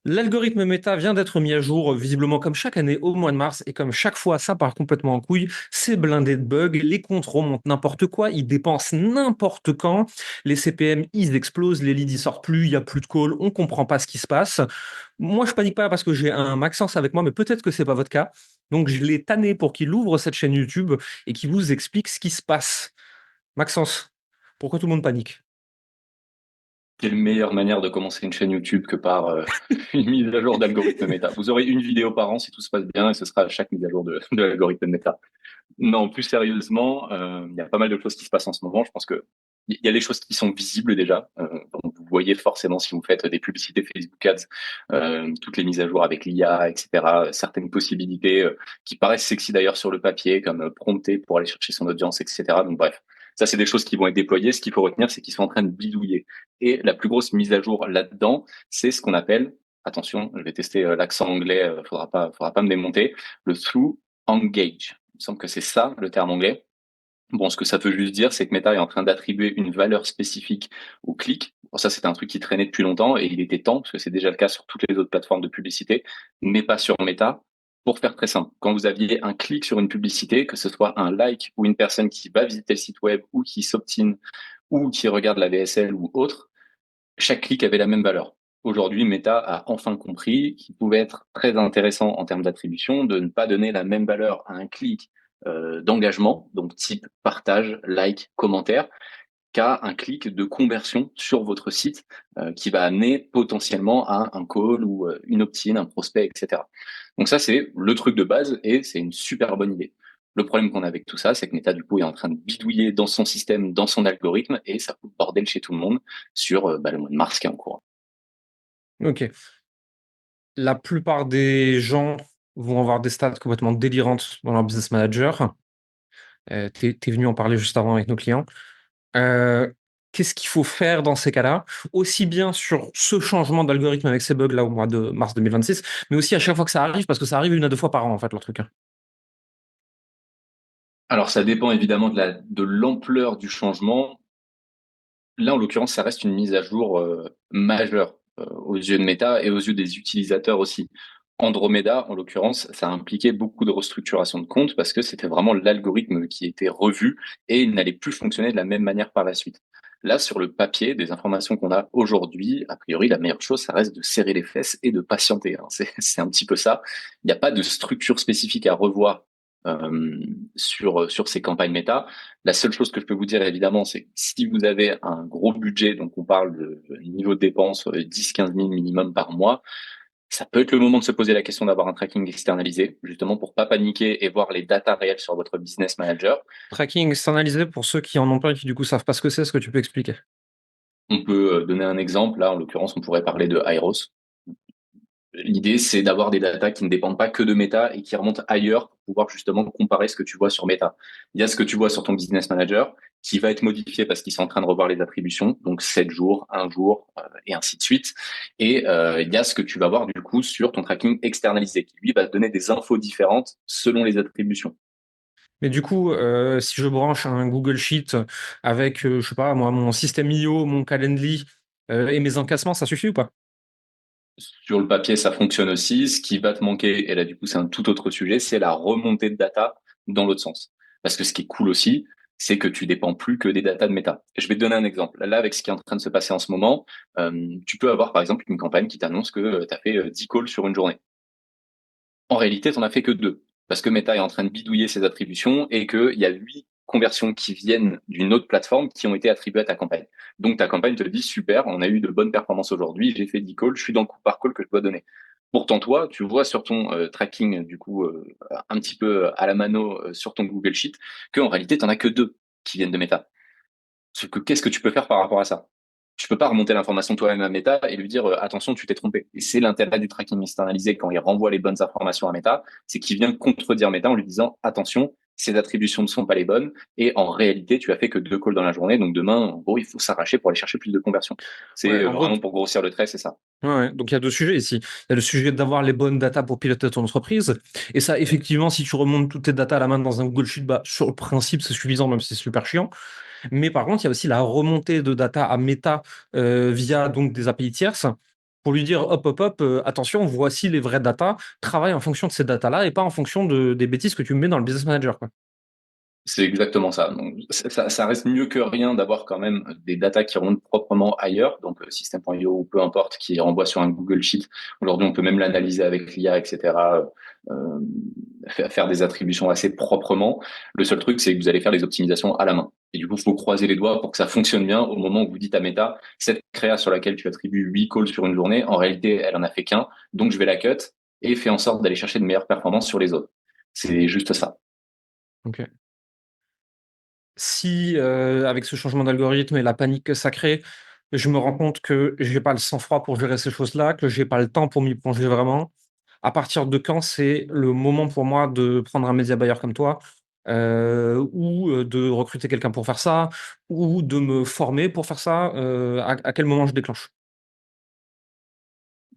L'algorithme Meta vient d'être mis à jour, visiblement comme chaque année au mois de mars, et comme chaque fois ça part complètement en couille, c'est blindé de bugs, les comptes remontent n'importe quoi, ils dépensent n'importe quand, les CPM ils explosent, les leads ils sortent plus, il y a plus de calls, on comprend pas ce qui se passe. Moi je panique pas parce que j'ai un Maxence avec moi, mais peut-être que c'est pas votre cas. Donc je l'ai tanné pour qu'il ouvre cette chaîne YouTube et qu'il vous explique ce qui se passe. Maxence, pourquoi tout le monde panique? Quelle meilleure manière de commencer une chaîne YouTube que par une mise à jour d'algorithme méta. Vous aurez une vidéo par an si tout se passe bien et ce sera à chaque mise à jour de l'algorithme méta. Non, plus sérieusement, il y a pas mal de choses qui se passent en ce moment. Je pense que il y a des choses qui sont visibles déjà. Donc vous voyez forcément si vous faites des publicités Facebook Ads, toutes les mises à jour avec l'IA, etc. Certaines possibilités qui paraissent sexy d'ailleurs sur le papier, comme prompter pour aller chercher son audience, etc. Donc bref, ça c'est des choses qui vont être déployées. Ce qu'il faut retenir, c'est qu'ils sont en train de bidouiller. Et la plus grosse mise à jour là-dedans, c'est ce qu'on appelle, attention, je vais tester l'accent anglais, faudra pas me démonter, le through engage. Il me semble que c'est ça le terme anglais. Bon, ce que ça veut juste dire, c'est que Meta est en train d'attribuer une valeur spécifique au clic. Bon, ça, c'est un truc qui traînait depuis longtemps et il était temps, parce que c'est déjà le cas sur toutes les autres plateformes de publicité, mais pas sur Meta. Pour faire très simple, quand vous aviez un clic sur une publicité, que ce soit un like ou une personne qui va visiter le site web ou qui s'optine ou qui regarde la VSL ou autre, chaque clic avait la même valeur. Aujourd'hui, Meta a enfin compris qu'il pouvait être très intéressant en termes d'attribution de ne pas donner la même valeur à un clic d'engagement, donc type partage, like, commentaire, qu'à un clic de conversion sur votre site qui va amener potentiellement à un call ou une opt-in, un prospect, etc. Donc ça, c'est le truc de base et c'est une super bonne idée. Le problème qu'on a avec tout ça, c'est que Meta, du coup, est en train de bidouiller dans son système, dans son algorithme, et ça fout le bordel chez tout le monde sur le mois de mars qui est en cours. Ok. La plupart des gens vont avoir des stats complètement délirantes dans leur business manager. T'es venu en parler juste avant avec nos clients. Euh, Qu'est-ce qu'il faut faire dans ces cas-là? Aussi bien sur ce changement d'algorithme avec ces bugs-là au mois de mars 2026, mais aussi à chaque fois que ça arrive, parce que ça arrive une à deux fois par an, en fait, leur truc, hein. Alors, ça dépend évidemment de l'ampleur du changement. Là, en l'occurrence, ça reste une mise à jour majeure aux yeux de Meta et aux yeux des utilisateurs aussi. Andromeda, en l'occurrence, ça a impliqué beaucoup de restructuration de compte parce que c'était vraiment l'algorithme qui était revu et il n'allait plus fonctionner de la même manière par la suite. Là, sur le papier, des informations qu'on a aujourd'hui, a priori, la meilleure chose, ça reste de serrer les fesses et de patienter, hein. C'est un petit peu ça. Il n'y a pas de structure spécifique à revoir euh, sur ces campagnes méta. La seule chose que je peux vous dire, évidemment, c'est que si vous avez un gros budget, donc on parle de niveau de dépenses 10-15 000 minimum par mois, ça peut être le moment de se poser la question d'avoir un tracking externalisé, justement pour pas paniquer et voir les datas réelles sur votre business manager. Tracking externalisé pour ceux qui en ont pas et qui du coup savent pas ce que c'est, ce que tu peux expliquer. On peut donner un exemple. Là, en l'occurrence, on pourrait parler de Airos. L'idée, c'est d'avoir des datas qui ne dépendent pas que de Meta et qui remontent ailleurs pour pouvoir justement comparer ce que tu vois sur Meta. Il y a ce que tu vois sur ton business manager qui va être modifié parce qu'ils sont en train de revoir les attributions, donc 7 jours, 1 jour, et ainsi de suite. Et il y a ce que tu vas voir du coup sur ton tracking externalisé qui lui va te donner des infos différentes selon les attributions. Mais du coup, si je branche un Google Sheet avec, je sais pas, moi, mon système IO, mon Calendly et mes encassements, ça suffit ou pas? Sur le papier, ça fonctionne aussi. Ce qui va te manquer, et là du coup c'est un tout autre sujet, c'est la remontée de data dans l'autre sens. Parce que ce qui est cool aussi, c'est que tu dépends plus que des datas de méta. Je vais te donner un exemple. Là, avec ce qui est en train de se passer en ce moment, tu peux avoir par exemple une campagne qui t'annonce que tu as fait 10 calls sur une journée. En réalité, tu n'en as fait que deux. Parce que Meta est en train de bidouiller ses attributions et qu'il y a 8 conversions qui viennent d'une autre plateforme qui ont été attribuées à ta campagne. Donc ta campagne te dit super, on a eu de bonnes performances aujourd'hui, j'ai fait 10 calls, je suis dans le coup par call que je dois donner. Pourtant, toi, tu vois sur ton tracking, du coup, un petit peu à la mano sur ton Google Sheet, qu'en réalité, tu n'en as que deux qui viennent de Meta. Sauf que qu'est-ce que tu peux faire par rapport à ça? Tu peux pas remonter l'information toi-même à Meta et lui dire attention, tu t'es trompé. Et c'est l'intérêt du tracking externalisé quand il renvoie les bonnes informations à Meta, c'est qu'il vient contredire Meta en lui disant attention, ces attributions ne sont pas les bonnes et en réalité, tu as fait que 2 calls dans la journée, donc demain, en gros, il faut s'arracher pour aller chercher plus de conversions. C'est Ouais, en gros, vraiment pour grossir le trait, c'est ça. ouais, ouais. Donc il y a deux sujets ici. Il y a le sujet d'avoir les bonnes datas pour piloter ton entreprise. Et ça, effectivement, si tu remontes toutes tes datas à la main dans un Google Sheet, bah, sur le principe, c'est suffisant, même si c'est super chiant. Mais par contre, il y a aussi la remontée de data à Meta via donc des API tierces. pour lui dire hop, hop, hop, attention, voici les vraies datas, travaille en fonction de ces datas-là et pas en fonction des bêtises que tu mets dans le business manager, quoi. C'est exactement ça. Donc, ça reste mieux que rien d'avoir quand même des datas qui remontent proprement ailleurs, donc System.io ou peu importe, qui renvoie sur un Google Sheet. Aujourd'hui, on peut même l'analyser avec l'IA, etc. Faire des attributions assez proprement. Le seul truc, c'est que vous allez faire les optimisations à la main. Et du coup, il faut croiser les doigts pour que ça fonctionne bien au moment où vous dites à Meta, cette créa sur laquelle tu attribues 8 calls sur une journée, en réalité, elle en a fait qu'un, donc je vais la cut et fais en sorte d'aller chercher de meilleures performances sur les autres. C'est juste ça. Ok. Si, avec ce changement d'algorithme et la panique que ça crée, je me rends compte que j'ai pas le sang-froid pour gérer ces choses-là, que j'ai pas le temps pour m'y plonger vraiment, à partir de quand c'est le moment pour moi de prendre un média buyer comme toi, ou, de recruter quelqu'un pour faire ça, ou de me former pour faire ça? À quel moment je déclenche?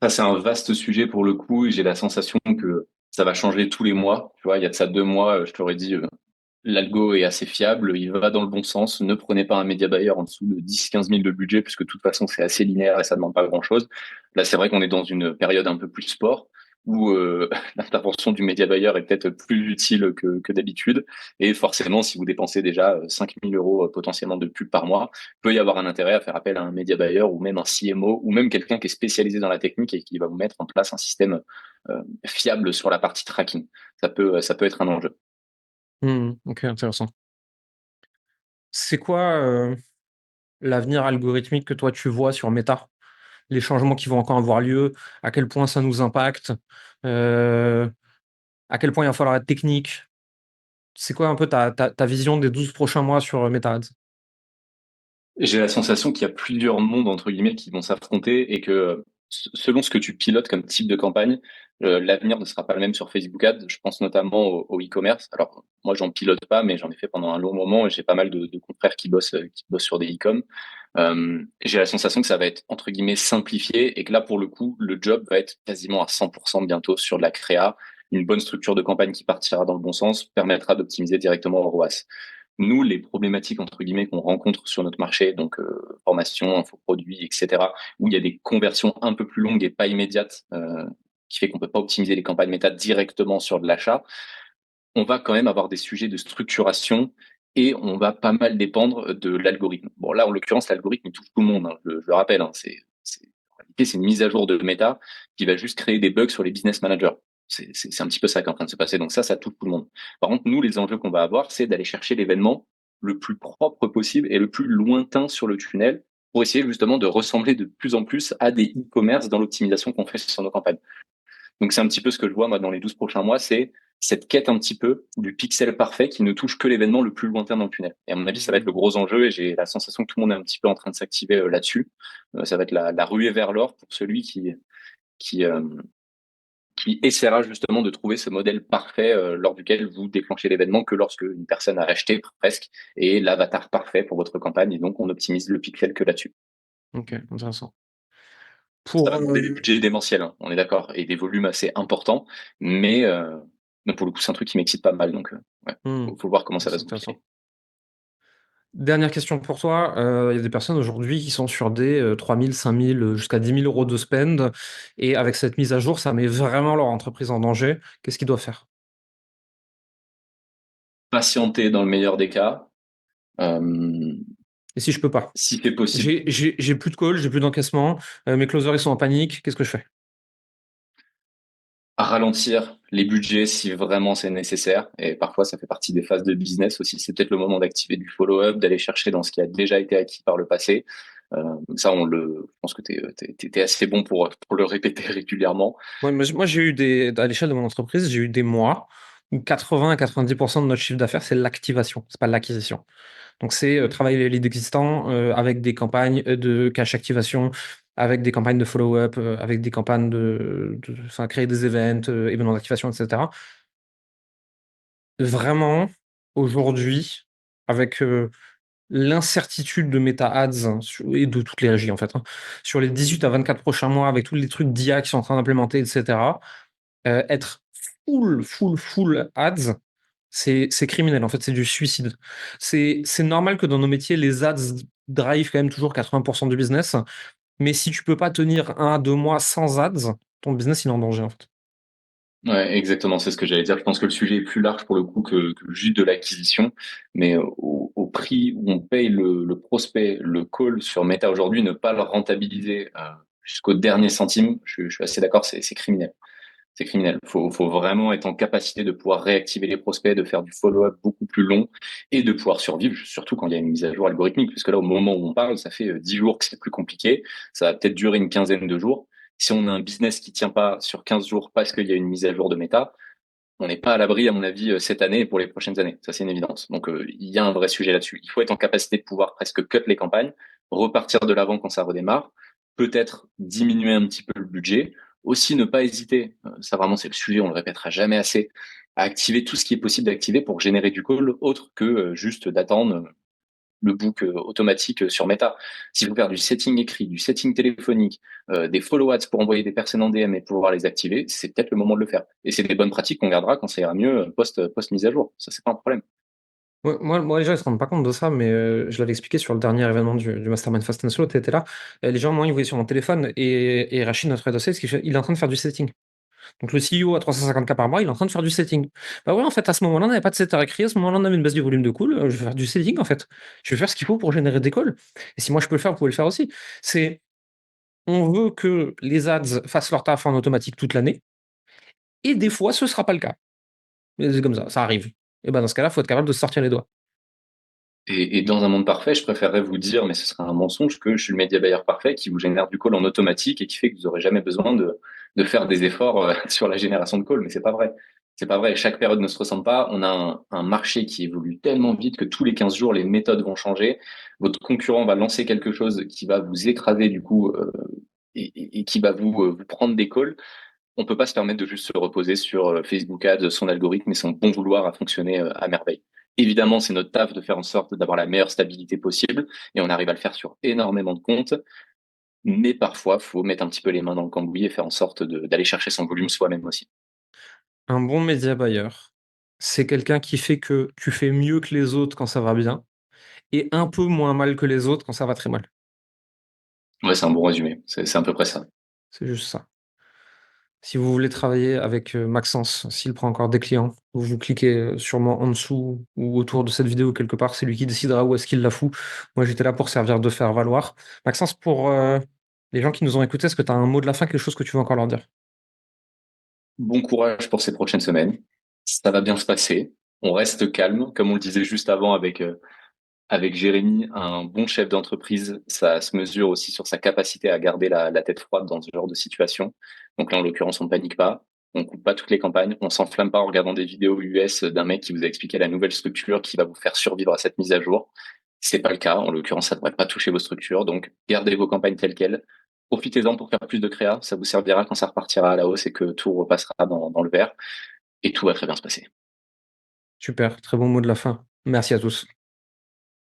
Ça, c'est un vaste sujet pour le coup, et j'ai la sensation que ça va changer tous les mois. Tu vois, il y a de ça 2 mois, je t'aurais dit, l'algo est assez fiable, il va dans le bon sens. Ne prenez pas un média buyer en dessous de 10-15 000 de budget, puisque de toute façon, c'est assez linéaire et ça demande pas grand-chose. Là, c'est vrai qu'on est dans une période un peu plus sport, où l'intervention du média buyer est peut-être plus utile que d'habitude. Et forcément, si vous dépensez déjà 5 000 euros potentiellement de pub par mois, peut y avoir un intérêt à faire appel à un média buyer ou même un CMO ou même quelqu'un qui est spécialisé dans la technique et qui va vous mettre en place un système fiable sur la partie tracking. Ça peut être un enjeu. Mmh. OK, intéressant. C'est quoi, l'avenir algorithmique que toi tu vois sur Meta? Les changements qui vont encore avoir lieu, à quel point ça nous impacte, heu, à quel point il va falloir être technique? C'est quoi un peu ta vision des 12 prochains mois sur, Meta Ads? J'ai la sensation qu'il y a plusieurs mondes entre guillemets qui vont s'affronter et que selon ce que tu pilotes comme type de campagne, l'avenir ne sera pas le même sur Facebook Ads. Je pense notamment au e-commerce. Alors moi j'en pilote pas, mais j'en ai fait pendant un long moment et j'ai pas mal de confrères qui bossent sur des e-com. J'ai la sensation que ça va être entre guillemets simplifié et que là pour le coup le job va être quasiment à 100% bientôt sur de la créa. Une bonne structure de campagne qui partira dans le bon sens permettra d'optimiser directement au ROAS. Nous, les problématiques entre guillemets qu'on rencontre sur notre marché, donc formation, infoproduits, etc., où il y a des conversions un peu plus longues et pas immédiates, qui fait qu'on peut pas optimiser les campagnes méta directement sur de l'achat, on va quand même avoir des sujets de structuration et on va pas mal dépendre de l'algorithme. Bon, là, en l'occurrence, l'algorithme, il touche tout le monde, hein, je le rappelle, hein, en réalité, c'est une mise à jour de méta qui va juste créer des bugs sur les business managers. C'est un petit peu ça qui est en train de se passer. Donc ça touche tout le monde. Par contre, nous, les enjeux qu'on va avoir, c'est d'aller chercher l'événement le plus propre possible et le plus lointain sur le tunnel pour essayer justement de ressembler de plus en plus à des e-commerce dans l'optimisation qu'on fait sur nos campagnes. Donc c'est un petit peu ce que je vois moi dans les 12 prochains mois, c'est cette quête un petit peu du pixel parfait qui ne touche que l'événement le plus lointain dans le tunnel. Et à mon avis, ça va être le gros enjeu et j'ai la sensation que tout le monde est un petit peu en train de s'activer là-dessus. Ça va être la ruée vers l'or pour celui qui, euh, qui essaiera justement de trouver ce modèle parfait lors duquel vous déclenchez l'événement que lorsque une personne a acheté presque et l'avatar parfait pour votre campagne et donc on optimise le pixel que là-dessus. OK, intéressant. Ça Pour, va demander des budgets démentiels, hein, on est d'accord, et des volumes assez importants, mais pour le coup, c'est un truc qui m'excite pas mal, donc ouais, mmh, faut voir comment ça va c'est se intéressant. goupiller. Dernière question pour toi, il y a des personnes aujourd'hui qui sont sur des, 3 000, 5 000, jusqu'à 10 000 € de spend et avec cette mise à jour, ça met vraiment leur entreprise en danger. Qu'est-ce qu'ils doivent faire? Patienter dans le meilleur des cas, euh, Et si je peux pas? si c'est possible, J'ai plus de call, j'ai plus d'encaissement, mes closers, ils sont en panique, qu'est-ce que je fais? à ralentir les budgets si vraiment c'est nécessaire, et parfois ça fait partie des phases de business aussi, c'est peut-être le moment d'activer du follow-up, d'aller chercher dans ce qui a déjà été acquis par le passé. Ça, je pense que t'es assez bon pour le répéter régulièrement. Ouais, moi j'ai eu des à l'échelle de mon entreprise, j'ai eu des mois où 80 à 90 de notre chiffre d'affaires, c'est l'activation, c'est pas l'acquisition. Donc c'est, travailler les leads existants, avec des campagnes, de cash activation, avec des campagnes de follow-up, avec des campagnes enfin créer des events, événements d'activation et cetera. Vraiment, aujourd'hui, avec, l'incertitude de Meta Ads et de toutes les régies en fait, hein, sur les 18 à 24 prochains mois avec tous les trucs d'IA qui sont en train d'implémenter et cetera, être full ads, c'est criminel en fait, c'est du suicide. C'est normal que dans nos métiers, les ads drive quand même toujours 80 du business. Mais si tu peux pas tenir 1 à 2 mois sans ads, ton business, il est en danger, en fait. Ouais, exactement, c'est ce que j'allais dire. Je pense que le sujet est plus large pour le coup que juste de l'acquisition, mais au prix où on paye le prospect, le call sur Meta aujourd'hui, ne pas le rentabiliser jusqu'au dernier centime, je suis assez d'accord, c'est criminel. C'est criminel. Faut vraiment être en capacité de pouvoir réactiver les prospects, de faire du follow-up beaucoup plus long et de pouvoir survivre, surtout quand il y a une mise à jour algorithmique. Parce que là, au moment où on parle, ça fait 10 jours que c'est plus compliqué. Ça va peut-être durer une quinzaine de jours. Si on a un business qui tient pas sur 15 jours parce qu'il y a une mise à jour de méta, on n'est pas à l'abri, à mon avis, cette année et pour les prochaines années. Ça, c'est une évidence. Donc, il y a un vrai sujet là-dessus. Il faut être en capacité de pouvoir presque cut les campagnes, repartir de l'avant quand ça redémarre, peut-être diminuer un petit peu le budget. Aussi, ne pas hésiter, ça vraiment c'est le sujet, on le répétera jamais assez, à activer tout ce qui est possible d'activer pour générer du call, autre que juste d'attendre le book automatique sur Meta. Si vous faire du setting écrit, du setting téléphonique, des follow-ups pour envoyer des personnes en DM et pouvoir les activer, c'est peut-être le moment de le faire. Et c'est des bonnes pratiques qu'on gardera quand ça ira mieux post mise à jour. Ça, c'est pas un problème. Ouais, moi, les gens, ils se rendent pas compte de ça, mais je l'avais expliqué sur le dernier événement du Mastermind Fast and Slow, tu étais là. Les gens, moi, ils voyaient sur mon téléphone et Rachid, notre head of sales, il est en train de faire du setting. Donc le CEO à 350K par mois, il est en train de faire du setting. Bah ouais, en fait, à ce moment-là, on n'avait pas de setter écrit, à ce moment-là, on avait une baisse du volume de call, je vais faire du setting, en fait. Je vais faire ce qu'il faut pour générer des calls. Et si moi je peux le faire, vous pouvez le faire aussi. C'est, on veut que les ads fassent leur taf en automatique toute l'année, et des fois, ce sera pas le cas. Mais c'est comme ça arrive. Et ben dans ce cas-là, il faut être capable de se sortir les doigts. Et dans un monde parfait, je préférerais vous dire, mais ce serait un mensonge, que je suis le média buyer parfait qui vous génère du call en automatique et qui fait que vous aurez jamais besoin de faire des efforts sur la génération de call. Mais c'est pas vrai. C'est pas vrai. Chaque période ne se ressemble pas. On a un marché qui évolue tellement vite que tous les 15 jours, les méthodes vont changer. Votre concurrent va lancer quelque chose qui va vous écraser du coup et qui va vous prendre des calls. On peut pas se permettre de juste se reposer sur Facebook Ads, son algorithme et son bon vouloir à fonctionner à merveille. Évidemment, c'est notre taf de faire en sorte d'avoir la meilleure stabilité possible et on arrive à le faire sur énormément de comptes. Mais parfois, faut mettre un petit peu les mains dans le cambouis et faire en sorte d'aller chercher son volume soi-même aussi. Un bon média buyer, c'est quelqu'un qui fait que tu fais mieux que les autres quand ça va bien, et un peu moins mal que les autres quand ça va très mal. Ouais, c'est un bon résumé. C'est à peu près ça. C'est juste ça. Si vous voulez travailler avec Maxence, s'il prend encore des clients, vous cliquez sûrement en dessous ou autour de cette vidéo quelque part, c'est lui qui décidera où est-ce qu'il la fout. Moi, j'étais là pour servir de faire valoir. Maxence, pour les gens qui nous ont écoutés, est-ce que tu as un mot de la fin, quelque chose que tu veux encore leur dire? Bon courage pour ces prochaines semaines. Ça va bien se passer. On reste calme, comme on le disait juste avant avec Jérémy, un bon chef d'entreprise, ça se mesure aussi sur sa capacité à garder la tête froide dans ce genre de situation. Donc là, en l'occurrence, on panique pas, on coupe pas toutes les campagnes, on s'enflamme pas en regardant des vidéos US d'un mec qui vous a expliqué la nouvelle structure qui va vous faire survivre à cette mise à jour. C'est pas le cas. En l'occurrence, ça devrait pas toucher vos structures. Donc, gardez vos campagnes telles quelles. Profitez-en pour faire plus de créa. Ça vous servira quand ça repartira à la hausse et que tout repassera dans le vert. Et tout va très bien se passer. Super, très bon mot de la fin. Merci à tous.